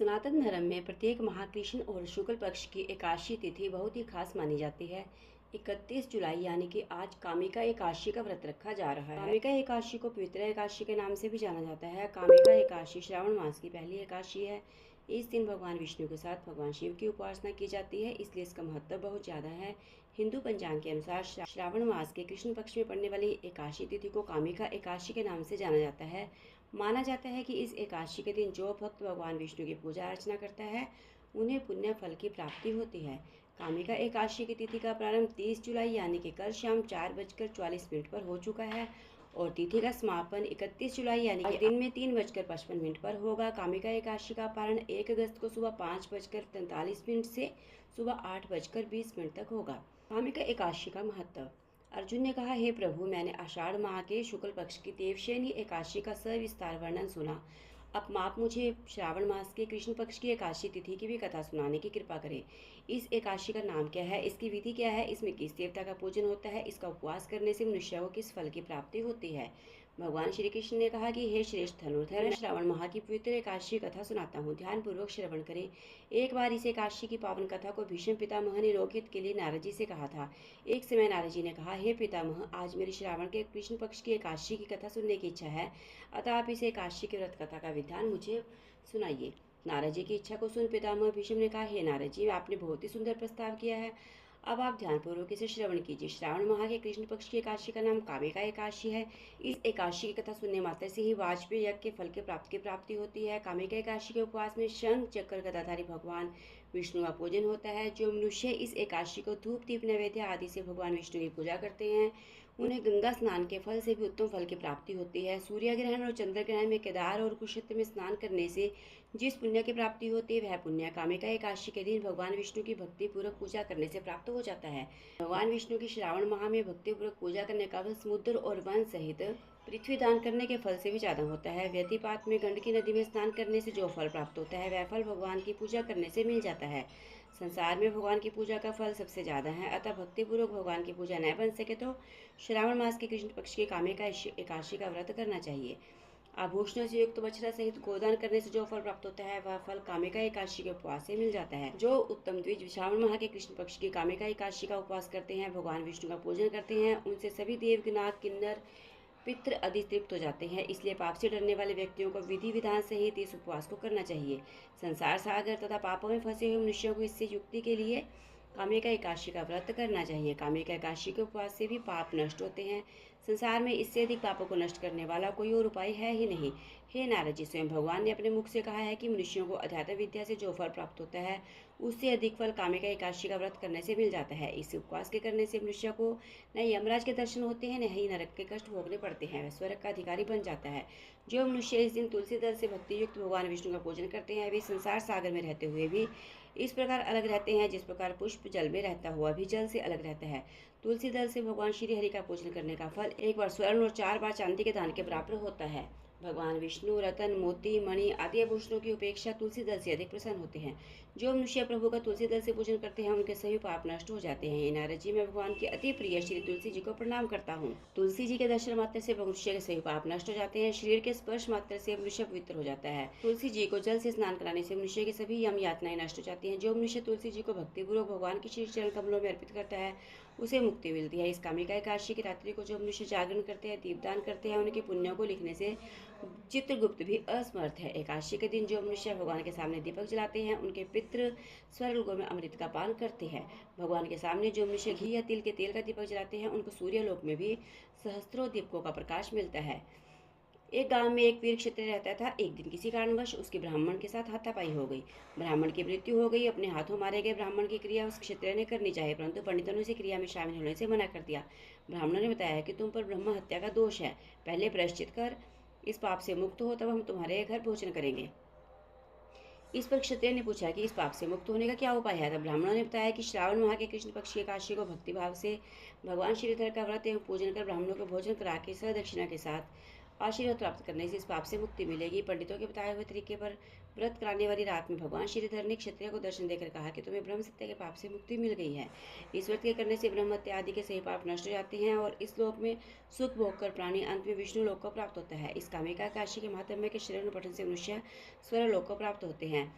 सनातन धर्म में प्रत्येक माह कृष्ण और शुक्ल पक्ष की एकादशी तिथि बहुत ही खास मानी जाती है। 31 जुलाई यानी कि आज कामिका एकादशी का व्रत रखा जा रहा है। कामिका एकादशी को पवित्र एकादशी के नाम से भी जाना जाता है। कामिका एकादशी श्रावण मास की पहली एकादशी है। इस दिन भगवान विष्णु के साथ भगवान शिव की उपासना की जाती है, इसलिए इसका महत्व बहुत ज़्यादा है। हिंदू पंचांग के अनुसार श्रावण मास के कृष्ण पक्ष में पड़ने वाली एकादशी तिथि को कामिका एकादशी के नाम से जाना जाता है। माना जाता है कि इस एकादशी के दिन जो भक्त भगवान विष्णु की पूजा अर्चना करता है उन्हें पुण्य फल की प्राप्ति होती है। कामिका एकादशी की तिथि का प्रारंभ 30 जुलाई यानी कि कल शाम 4:44 पर हो चुका है और तिथि का समापन 31 जुलाई यानी कि दिन में 3:55 पर होगा। कामिका एकादशी का पारण 1 अगस्त को सुबह 5:43 से सुबह 8:20 तक होगा। कामिका एकादशी का महत्व। अर्जुन ने कहा, हे प्रभु, मैंने आषाढ़ माह के शुक्ल पक्ष की देवशयनी एकादशी का सविस्तार वर्णन सुना। अब आप मुझे श्रावण मास के कृष्ण पक्ष की एकादशी तिथि की भी कथा सुनाने की कृपा करें। इस एकादशी का नाम क्या है, इसकी विधि क्या है, इसमें किस देवता का पूजन होता है, इसका उपवास करने से मनुष्य को किस फल की प्राप्ति होती है। भगवान श्री कृष्ण ने कहा कि हे श्रेष्ठ धनुर्धर, मैं श्रावण माह की पवित्र एकादशी कथा सुनाता हूँ, ध्यान पूर्वक श्रवण करें। एक बार इस एकादशी की पावन कथा को भीष्म पितामह ने लोकहित के लिए नारद जी से कहा था। एक समय नारद जी ने कहा, हे पितामह, आज मेरी श्रावण के कृष्ण पक्ष की एकादशी की कथा सुनने की इच्छा है, अतः आप इस एकादशी के व्रत कथा का विधान मुझे सुनाइए। नारद जी की इच्छा को सुन पितामह भीष्म ने कहा, हे नारद जी, आपने बहुत ही सुंदर प्रस्ताव किया है, अब आप ध्यानपूर्वक इसे श्रवण कीजिए। श्रावण माह के कृष्ण पक्ष की एकादशी का नाम कामिका एकादशी है। इस एकादशी की कथा सुनने मात्र से ही वाजपेय यज्ञ के फल के प्राप्ति होती है। कामिका एकादशी के उपवास में शंख चक्र गदाधारी भगवान विष्णु का पूजन होता है। जो मनुष्य इस एकादशी को धूप दीप नैवेद्य आदि से भगवान विष्णु की पूजा करते हैं उन्हें गंगा स्नान के फल से भी उत्तम फल की प्राप्ति होती है। सूर्य ग्रहण और चंद्र ग्रहण में केदार और कुरुक्षेत्र में स्नान करने से जिस पुण्य की प्राप्ति होती है वह पुण्य कामिका एकादशी के दिन भगवान विष्णु की भक्ति पूर्वक पूजा करने से प्राप्त हो जाता है। भगवान विष्णु की श्रावण माह में भक्ति पूर्वक पूजा करने का फल समुद्र और वन सहित पृथ्वी दान करने के फल से भी ज्यादा होता है। व्यतिपात में गंडकी नदी में स्नान करने से जो फल प्राप्त होता है वह फल भगवान की पूजा करने से मिल जाता है। संसार में भगवान की पूजा का फल सबसे ज्यादा है, अतः भक्तिपूर्वक भगवान की पूजा न बन सके तो श्रावण मास के कृष्ण पक्ष की कामिका एकादशी का व्रत करना चाहिए। आभूषणों से युक्त बछड़ा सहित गोदान करने से जो फल प्राप्त होता है वह फल कामिका एकादशी के उपवास से मिल जाता है। जो उत्तम द्विज श्रावण माह के कृष्ण पक्ष की कामिका एकादशी का उपवास करते हैं, भगवान विष्णु का पूजन करते हैं, उनसे सभी देव नाग किन्नर पितृ आदि तृप्त हो जाते हैं। इसलिए पाप से डरने वाले व्यक्तियों को विधि विधान सहित इस उपवास को करना चाहिए। संसार सागर तथा पापों में फंसे हुए मनुष्यों को इससे युक्ति के लिए कामिका एकादशी का व्रत करना चाहिए। कामिका एकादशी के उपवास से भी पाप नष्ट होते हैं। संसार में इससे अधिक पापों को नष्ट करने वाला कोई और उपाय है ही नहीं। हे नारद जी, स्वयं भगवान ने अपने मुख से कहा है कि मनुष्यों को अध्यात्म विद्या से जो फल प्राप्त होता है उससे अधिक फल कामिका एकादशी का व्रत करने से मिल जाता है। इस उपवास के करने से मनुष्य को न यमराज के दर्शन होते हैं, न ही नरक के कष्ट भोगने पड़ते हैं, वह स्वर्ग का अधिकारी बन जाता है। जो मनुष्य इस दिन तुलसी दल से भक्ति युक्त भगवान विष्णु का पूजन करते हैं वे संसार सागर में रहते हुए भी इस प्रकार अलग रहते हैं जिस प्रकार पुष्प जल में रहता हुआ भी जल से अलग रहता है। तुलसी दल से भगवान श्री हरि का पूजन करने का फल 1 बार स्वर्ण और 4 बार चांदी के दान के बराबर होता है। भगवान विष्णु रतन मोती मणि आदि आभूषणों की उपेक्षा तुलसी दल से अधिक प्रसन्न होते हैं। जो मनुष्य प्रभु का तुलसी दल से पूजन करते हैं उनके सभी पाप नष्ट हो जाते हैं। नारद जी, मैं भगवान की अति प्रिय श्री तुलसी जी को प्रणाम करता हूँ। तुलसी जी के दर्शन मात्र से मनुष्य के सभी पाप नष्ट हो जाते हैं। शरीर के स्पर्श मात्र से मनुष्य पवित्र हो जाता है। तुलसी जी को जल से स्नान कराने से मनुष्य की सभी यम यातनाएं नष्ट हो जाती हैं। जो मनुष्य तुलसी जी को भक्तिपूर्वक भगवान के श्री चरण कमलों में अर्पित करता है उसे मुक्ति मिलती है। इस कामिका एकादशी की रात्रि को जो मनुष्य जागरण करते हैं, दीपदान करते हैं, उनके पुण्यों को लिखने से चित्रगुप्त भी असमर्थ है। एकादशी के दिन जो मनुष्य भगवान के सामने दीपक जलाते हैं उनके पितृ स्वर्गलोक में अमृत का पान करते हैं। भगवान के सामने जो मनुष्य घी या तिल के तेल का दीपक जलाते हैं उनको सूर्यलोक में भी सहस्त्रों दीपकों का प्रकाश मिलता है। एक गांव में एक वीर क्षत्रिय रहता था। एक दिन किसी कारणवश उसके ब्राह्मण के साथ हाथापाई हो गई। ब्राह्मण की मृत्यु हो गई। अपने हाथों मारे गए ब्राह्मण की क्रिया उस क्षत्रिय ने करनी चाहिए, परंतु पंडितों ने उसे क्रिया में शामिल होने से मना कर दिया। ब्राह्मणों ने बताया कि तुम पर ब्रह्म हत्या का दोष है, पहले प्रायश्चित कर इस पाप से मुक्त हो, तब हम तुम्हारे घर भोजन करेंगे। इस पर क्षत्रिय ने पूछा कि इस पाप से मुक्त होने का क्या उपाय है। तब ब्राह्मणों ने बताया कि श्रावण माह के कृष्ण पक्ष की एकादशी को भक्तिभाव से भगवान श्रीधर का व्रत एवं पूजन कर ब्राह्मणों को भोजन करा के सदक्षिणा के साथ आशीर्वाद प्राप्त करने से इस पाप से मुक्ति मिलेगी। पंडितों के बताए हुए तरीके पर व्रत कराने वाली रात में भगवान श्रीधर ने क्षत्रिय को दर्शन देकर कहा कि तुम्हें ब्रह्म सत्य के पाप से मुक्ति मिल गई है। इस व्रत के करने से ब्रह्म हत्या आदि के सही पाप नष्ट हो जाते हैं और इस लोक में सुख भोग कर प्राणी अंत में विष्णु लोक को प्राप्त होता है। इस कामिका एकादशी के महात्म्य के श्रवण पठन से मनुष्य स्वर्ग लोक को प्राप्त होते हैं।